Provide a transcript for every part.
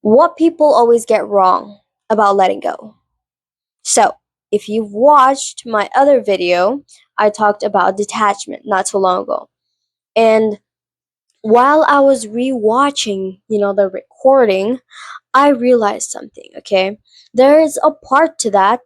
What people always get wrong about letting go. So, if you've watched my other video, I talked about detachment not too long ago. And while I was rewatching, the recording, I realized something, okay? There is a part to that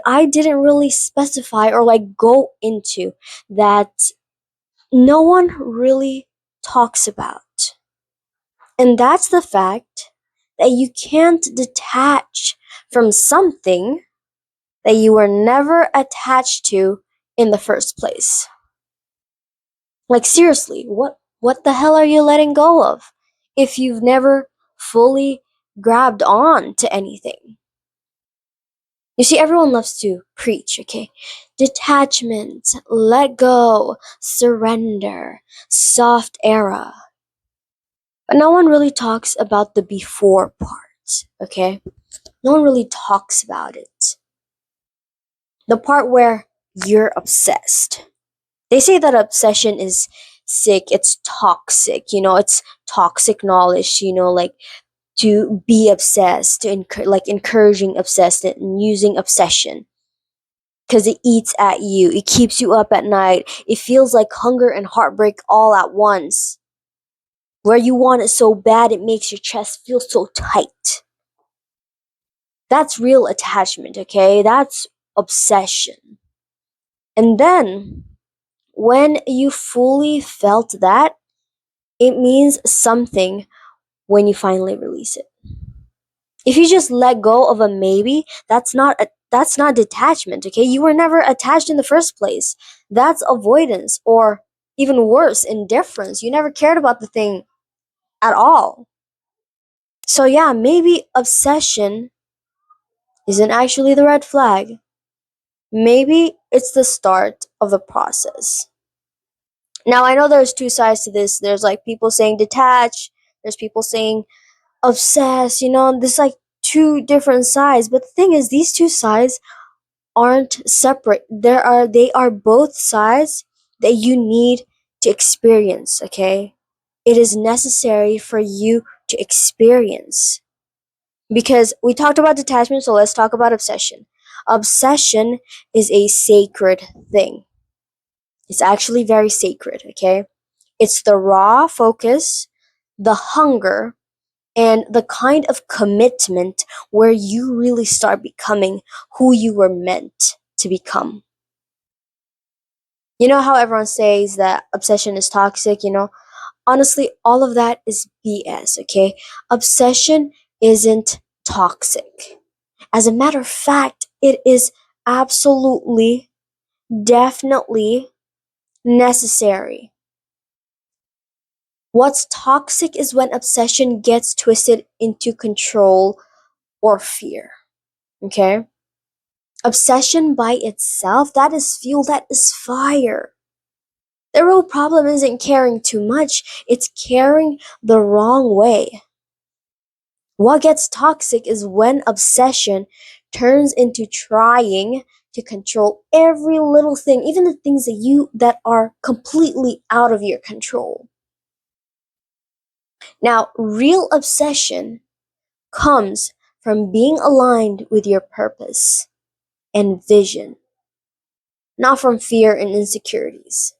I didn't really specify or like go into that no one really talks about. And that's the fact that you can't detach from something that you were never attached to in the first place. Like seriously, what the hell are you letting go of if you've never fully grabbed on to anything? You see, everyone loves to preach, okay? Detachment, let go, surrender, soft era. But no one really talks about the before part, okay? No one really talks about it. The part where you're obsessed. They say that obsession is sick, it's toxic, it's toxic knowledge, like to be obsessed, to encouraging obsessed and using obsession. Because it eats at you, it keeps you up at night, it feels like hunger and heartbreak all at once. Where you want it so bad, it makes your chest feel so tight. That's real attachment, okay? That's obsession. And then, when you fully felt that, it means something when you finally release it. If you just let go of a maybe, that's not detachment, okay? You were never attached in the first place. That's avoidance, or even worse, indifference. You never cared about the thing at all. So yeah, maybe obsession isn't actually the red flag. Maybe it's the start of the process. Now I know there's two sides to this. There's like people saying detach, there's people saying obsess, there's like two different sides. But the thing is, these two sides aren't separate. They are both sides that you need to experience, okay? It is necessary for you to experience. Because we talked about detachment, so let's talk about obsession. Obsession is a sacred thing. It's actually very sacred, okay? It's the raw focus, the hunger, and the kind of commitment where you really start becoming who you were meant to become. You know how everyone says that obsession is toxic, Honestly, all of that is BS, okay? Obsession isn't toxic. As a matter of fact, it is absolutely, definitely necessary. What's toxic is when obsession gets twisted into control or fear. Okay? Obsession by itself, that is fuel, that is fire. The real problem isn't caring too much, it's caring the wrong way. What gets toxic is when obsession turns into trying to control every little thing, even the things that are completely out of your control. Now, real obsession comes from being aligned with your purpose and vision, not from fear and insecurities.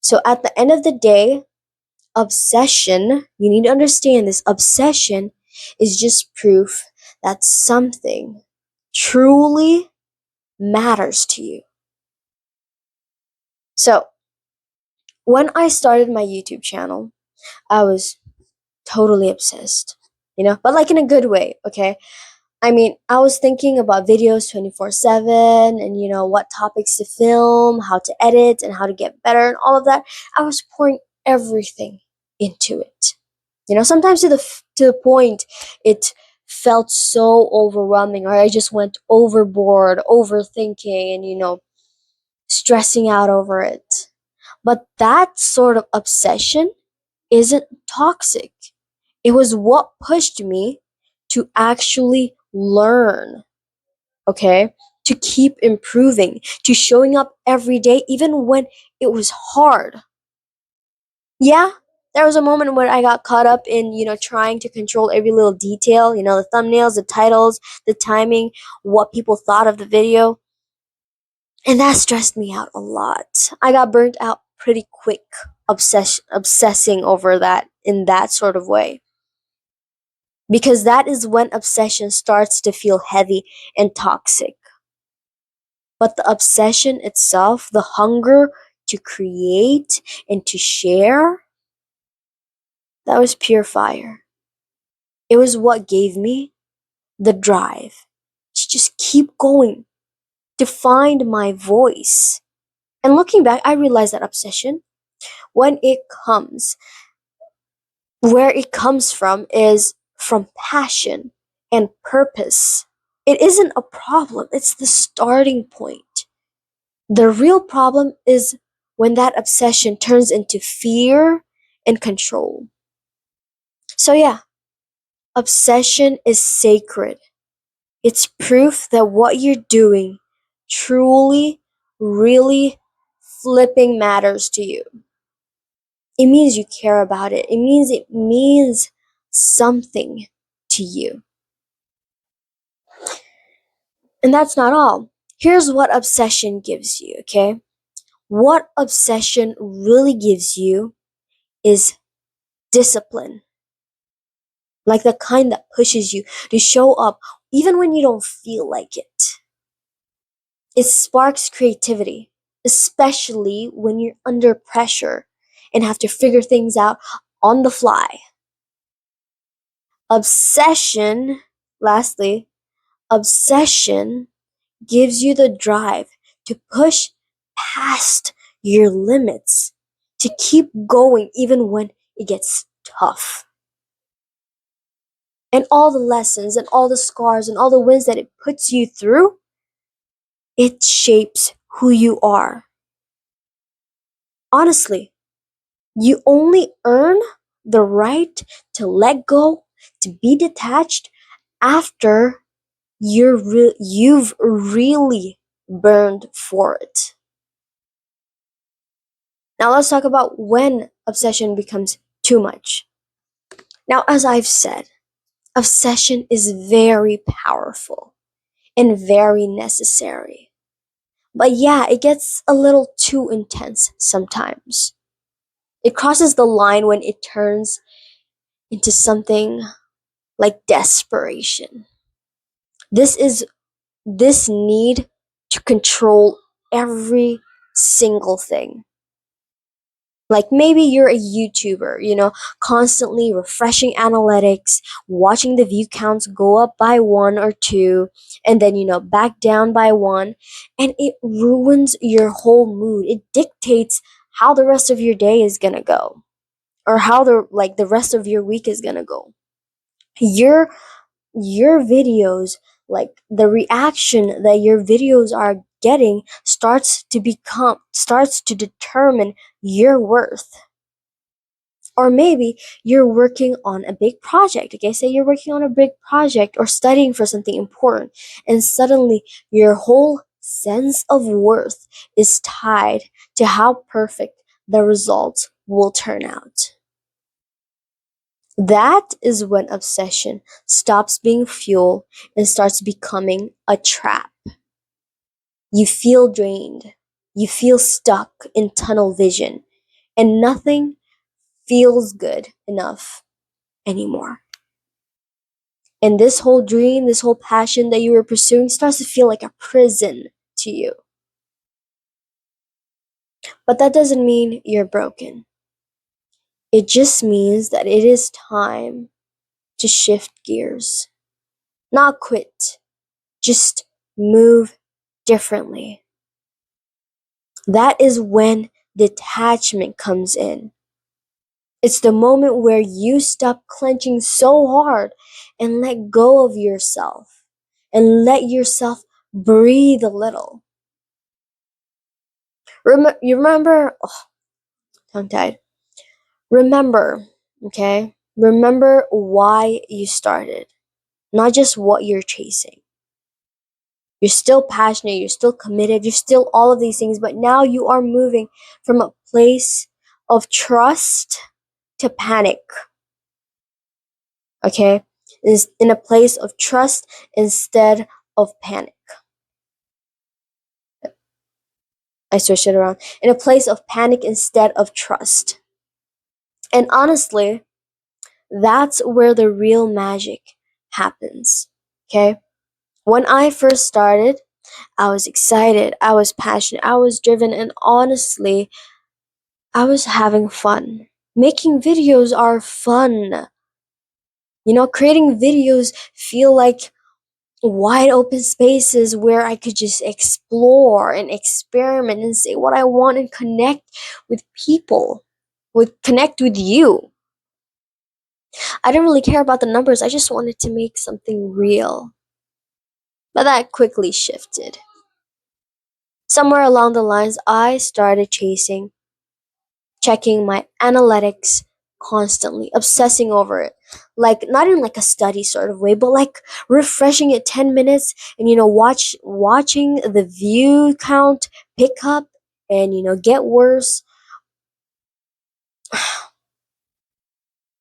So at the end of the day, obsession, you need to understand this, obsession is just proof that something truly matters to you. So, when I started my YouTube channel, I was totally obsessed, but like in a good way, okay? I mean, I was thinking about videos 24/7 and, what topics to film, how to edit, and how to get better, and all of that. I was pouring everything into it. Sometimes to the point it felt so overwhelming, or I just went overboard, overthinking, and, stressing out over it. But that sort of obsession isn't toxic. It was what pushed me to actually learn, okay? To keep improving, to showing up every day, even when it was hard. Yeah, There was a moment when I got caught up in, trying to control every little detail, the thumbnails, the titles, the timing, what people thought of the video. And that stressed me out a lot. I got burnt out pretty quick obsessing over that in that sort of way. Because that is when obsession starts to feel heavy and toxic. But the obsession itself, the hunger to create and to share, that was pure fire. It was what gave me the drive to just keep going, to find my voice. And looking back, I realized that obsession, when it comes, where it comes from is from passion and purpose. It isn't a problem, it's the starting point. The real problem is when that obsession turns into fear and control. So, yeah, obsession is sacred. It's proof that what you're doing truly, really flipping matters to you. It means you care about it. It means something to you. And that's not all. Here's what obsession gives you, okay? What obsession really gives you is discipline. Like the kind that pushes you to show up even when you don't feel like it. It sparks creativity, especially when you're under pressure and have to figure things out on the fly. Obsession, lastly, obsession gives you the drive to push past your limits, to keep going even when it gets tough. And all the lessons and all the scars and all the wins that it puts you through, it shapes who you are. Honestly, you only earn the right to let go, to be detached after you've really burned for it. Now let's talk about when obsession becomes too much. Now, as I've said, obsession is very powerful and very necessary. But yeah, it gets a little too intense sometimes. It crosses the line when it turns into something like desperation. This is this need to control every single thing. Like maybe you're a YouTuber, constantly refreshing analytics, watching the view counts go up by one or two, and then, back down by one, and it ruins your whole mood. It dictates how the rest of your day is gonna go, or how the rest of your week is gonna go. Your your videos, like the reaction that your videos are getting starts to determine your worth. Or maybe you're working on a big project. Okay, say you're working on a big project or studying for something important, and suddenly your whole sense of worth is tied to how perfect the results will turn out. That is when obsession stops being fuel and starts becoming a trap. You feel drained. You feel stuck in tunnel vision, and nothing feels good enough anymore. And this whole dream, this whole passion that you were pursuing starts to feel like a prison to you. But that doesn't mean you're broken. It just means that it is time to shift gears. Not quit, just move differently. That is when detachment comes in. It's the moment where you stop clenching so hard and let go of yourself and let yourself breathe a little. You remember, tongue tied. Remember, okay? Remember why you started, not just what you're chasing. You're still passionate, you're still committed, you're still all of these things, but now you are moving from a place of trust to panic, okay? Is in a place of trust instead of panic. I switched it around. In a place of panic instead of trust. And honestly, that's where the real magic happens, okay? When I first started, I was excited, I was passionate, I was driven, and honestly, I was having fun. Making videos are fun. Creating videos feel like wide open spaces where I could just explore and experiment and say what I want and connect with people, connect with you. I didn't really care about the numbers. I just wanted to make something real. But that quickly shifted. Somewhere along the lines, I started checking my analytics constantly, obsessing over it. Like not in like a study sort of way, but like refreshing it 10 minutes and watching the view count pick up and get worse,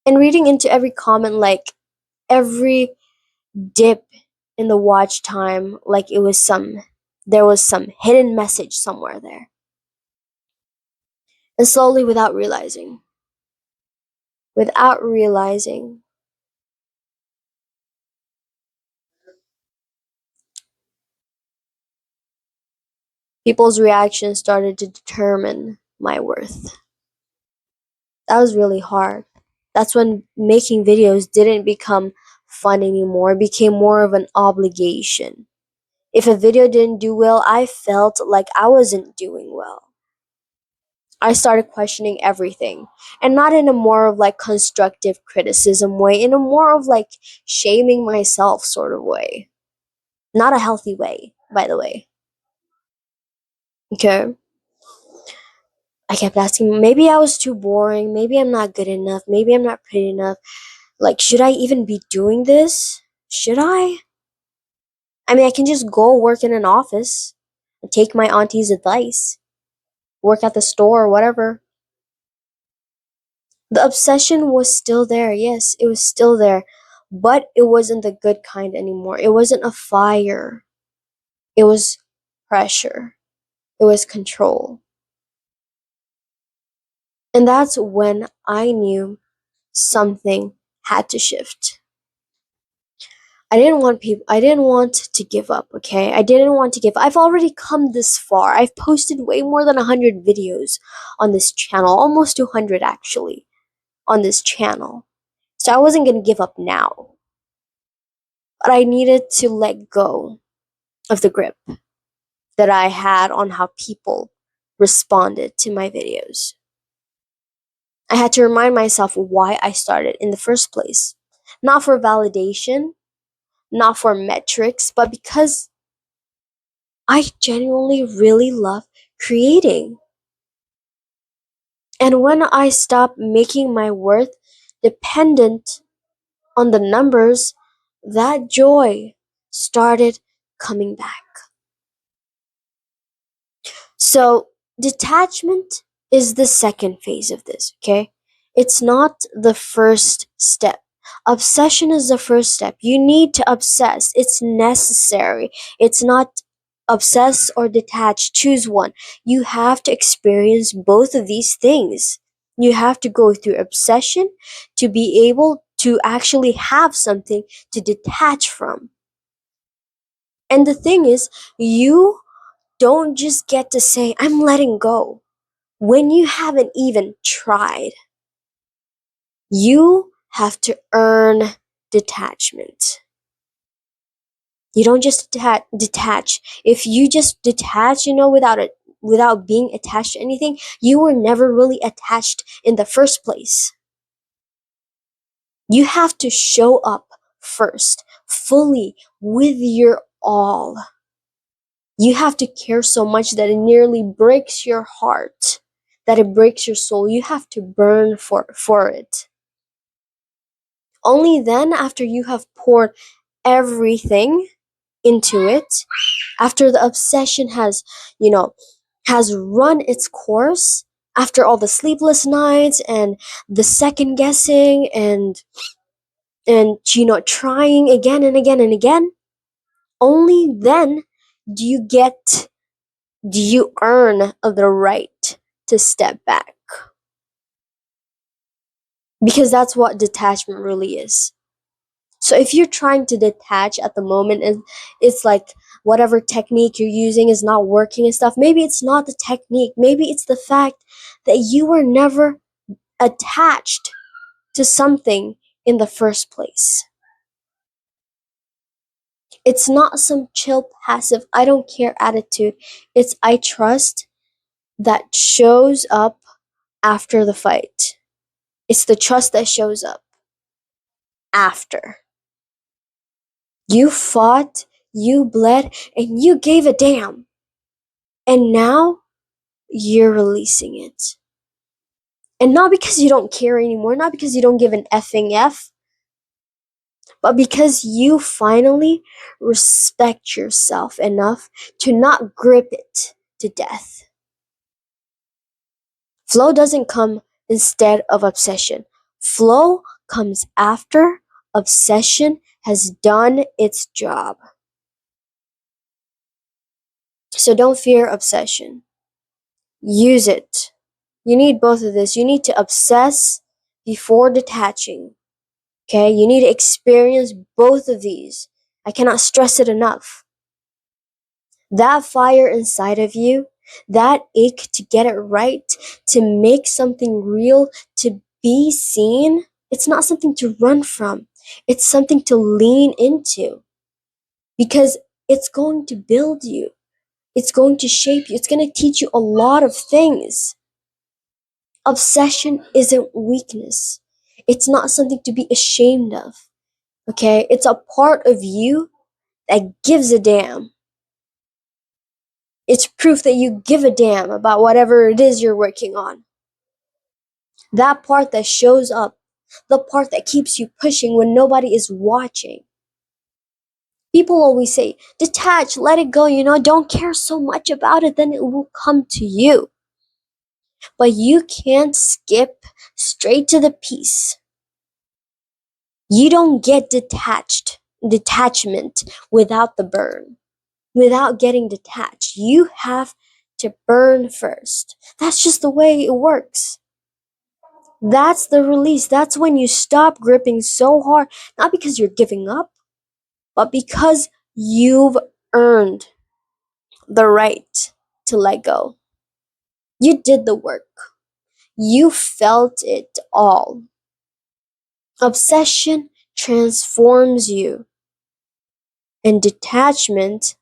and reading into every comment, like every dip in the watch time, like there was some hidden message somewhere there. And slowly, without realizing, people's reactions started to determine my worth. That was really hard. That's when making videos didn't become fun anymore, it became more of an obligation. If a video didn't do well, I felt like I wasn't doing well. I started questioning everything, and not in a more of like constructive criticism way, in a more of like shaming myself sort of way. Not a healthy way, by the way. Okay? I kept asking, maybe I was too boring, maybe I'm not good enough, maybe I'm not pretty enough. Like, should I even be doing this? Should I? I mean, I can just go work in an office and take my auntie's advice, work at the store or whatever. The obsession was still there. Yes, it was still there. But it wasn't the good kind anymore. It wasn't a fire. It was pressure. It was control. And that's when I knew something had to shift. I didn't want to give up, okay? I didn't want to give. I've already come this far. I've posted way more than 100 videos on this channel, almost 200 actually, on this channel. So I wasn't going to give up now. But I needed to let go of the grip that I had on how people responded to my videos. I had to remind myself why I started in the first place. Not for validation, not for metrics, but because I genuinely really love creating. And when I stopped making my worth dependent on the numbers, that joy started coming back. So, detachment is the second phase of this, okay? It's not the first step. Obsession is the first step. You need to obsess, it's necessary. It's not obsess or detach, choose one. You have to experience both of these things. You have to go through obsession to be able to actually have something to detach from. And the thing is, you don't just get to say, I'm letting go, when you haven't even tried. You have to earn detachment. You don't just detach. If you just detach, without being attached to anything, you were never really attached in the first place. You have to show up first, fully, with your all. You have to care so much that it nearly breaks your heart, that it breaks your soul. You have to burn for it. Only then, after you have poured everything into it, after the obsession has run its course, after all the sleepless nights and the second guessing and trying again and again and again, only then do you earn the right to step back. Because that's what detachment really is. So if you're trying to detach at the moment and it's like whatever technique you're using is not working and stuff, maybe it's not the technique, maybe it's the fact that you were never attached to something in the first place. It's not some chill, passive, I don't care attitude. It's I trust that shows up after the fight. It's the trust that shows up after. You fought, you bled, and you gave a damn. And now you're releasing it. And not because you don't care anymore, not because you don't give an effing F, but because you finally respect yourself enough to not grip it to death. Flow doesn't come instead of obsession. Flow comes after obsession has done its job. So don't fear obsession. Use it. You need both of this. You need to obsess before detaching. Okay? You need to experience both of these. I cannot stress it enough. That fire inside of you, that ache to get it right, to make something real, to be seen, it's not something to run from. It's something to lean into because it's going to build you. It's going to shape you. It's going to teach you a lot of things. Obsession isn't weakness. It's not something to be ashamed of. Okay? It's a part of you that gives a damn. It's proof that you give a damn about whatever it is you're working on. That part that shows up, the part that keeps you pushing when nobody is watching. People always say, detach, let it go, don't care so much about it, then it will come to you. But you can't skip straight to the peace. You don't get detachment without the burn, without getting detached. You have to burn first. That's just the way it works. That's the release. That's when you stop gripping so hard, not because you're giving up, but because you've earned the right to let go. You did the work. You felt it all. Obsession transforms you, and detachment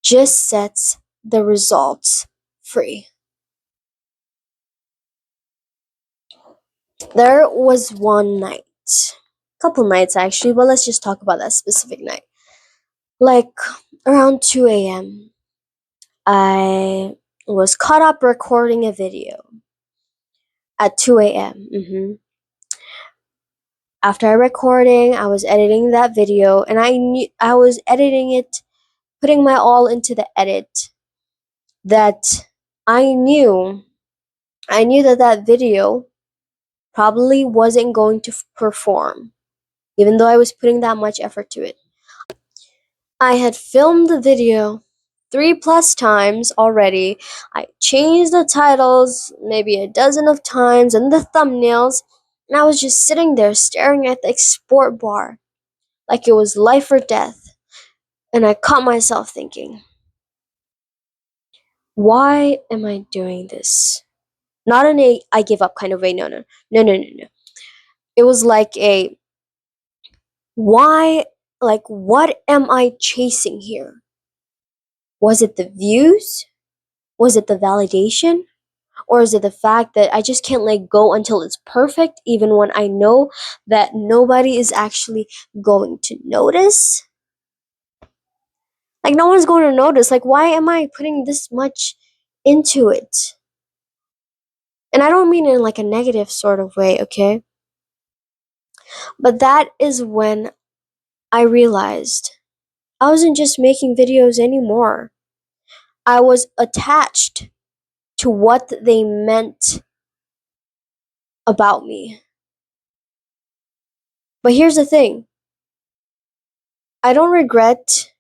just sets the results free. There was one night, couple nights actually, but let's just talk about that specific night. Like around 2 a.m., I was caught up recording a video at 2 a.m. After I recording, I was editing that video, and I knew I was editing it, putting my all into the edit. That I knew, that video probably wasn't going to perform, even though I was putting that much effort to it. I had filmed the video 3+ times already. I changed the titles maybe a dozen of times and the thumbnails, and I was just sitting there staring at the export bar like it was life or death. And I caught myself thinking, why am I doing this? Not in a I give up kind of way. No. It was like a why, like what am I chasing here? Was it the views? Was it the validation? Or is it the fact that I just can't let go until it's perfect, even when I know that nobody is actually going to notice? Like, no one's going to notice. Like, why am I putting this much into it? And I don't mean in like a negative sort of way, okay? But that is when I realized I wasn't just making videos anymore. I was attached to what they meant about me. But here's the thing, I don't regret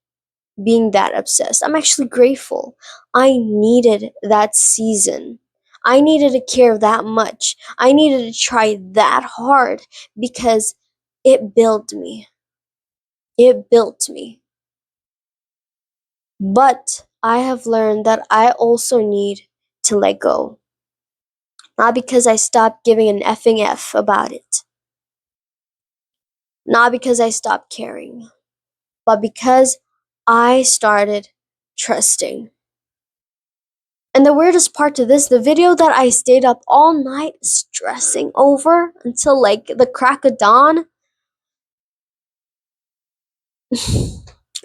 being that obsessed. I'm actually grateful. I needed that season. I needed to care that much. I needed to try that hard because it built me. It built me. But I have learned that I also need to let go. Not because I stopped giving an effing F about it. Not because I stopped caring. But because I started trusting. And the weirdest part to this, the video that I stayed up all night stressing over until like the crack of dawn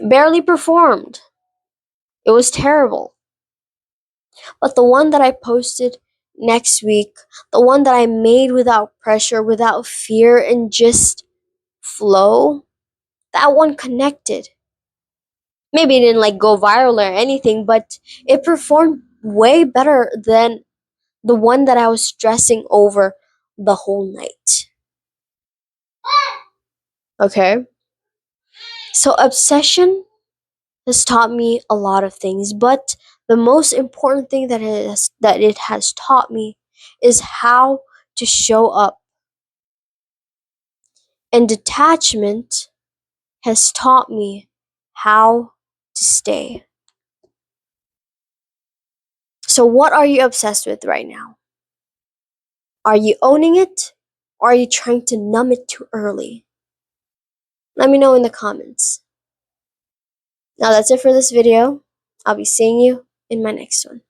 barely performed. It was terrible. But the one that I posted next week, the one that I made without pressure, without fear, and just flow, that one connected. Maybe it didn't like go viral or anything, but it performed way better than the one that I was stressing over the whole night. Okay? So obsession has taught me a lot of things, but the most important thing that it has taught me is how to show up. And detachment has taught me how to stay. So what are you obsessed with right now? Are you owning it or are you trying to numb it too early? Let me know in the comments. Now that's it for this video. I'll be seeing you in my next one.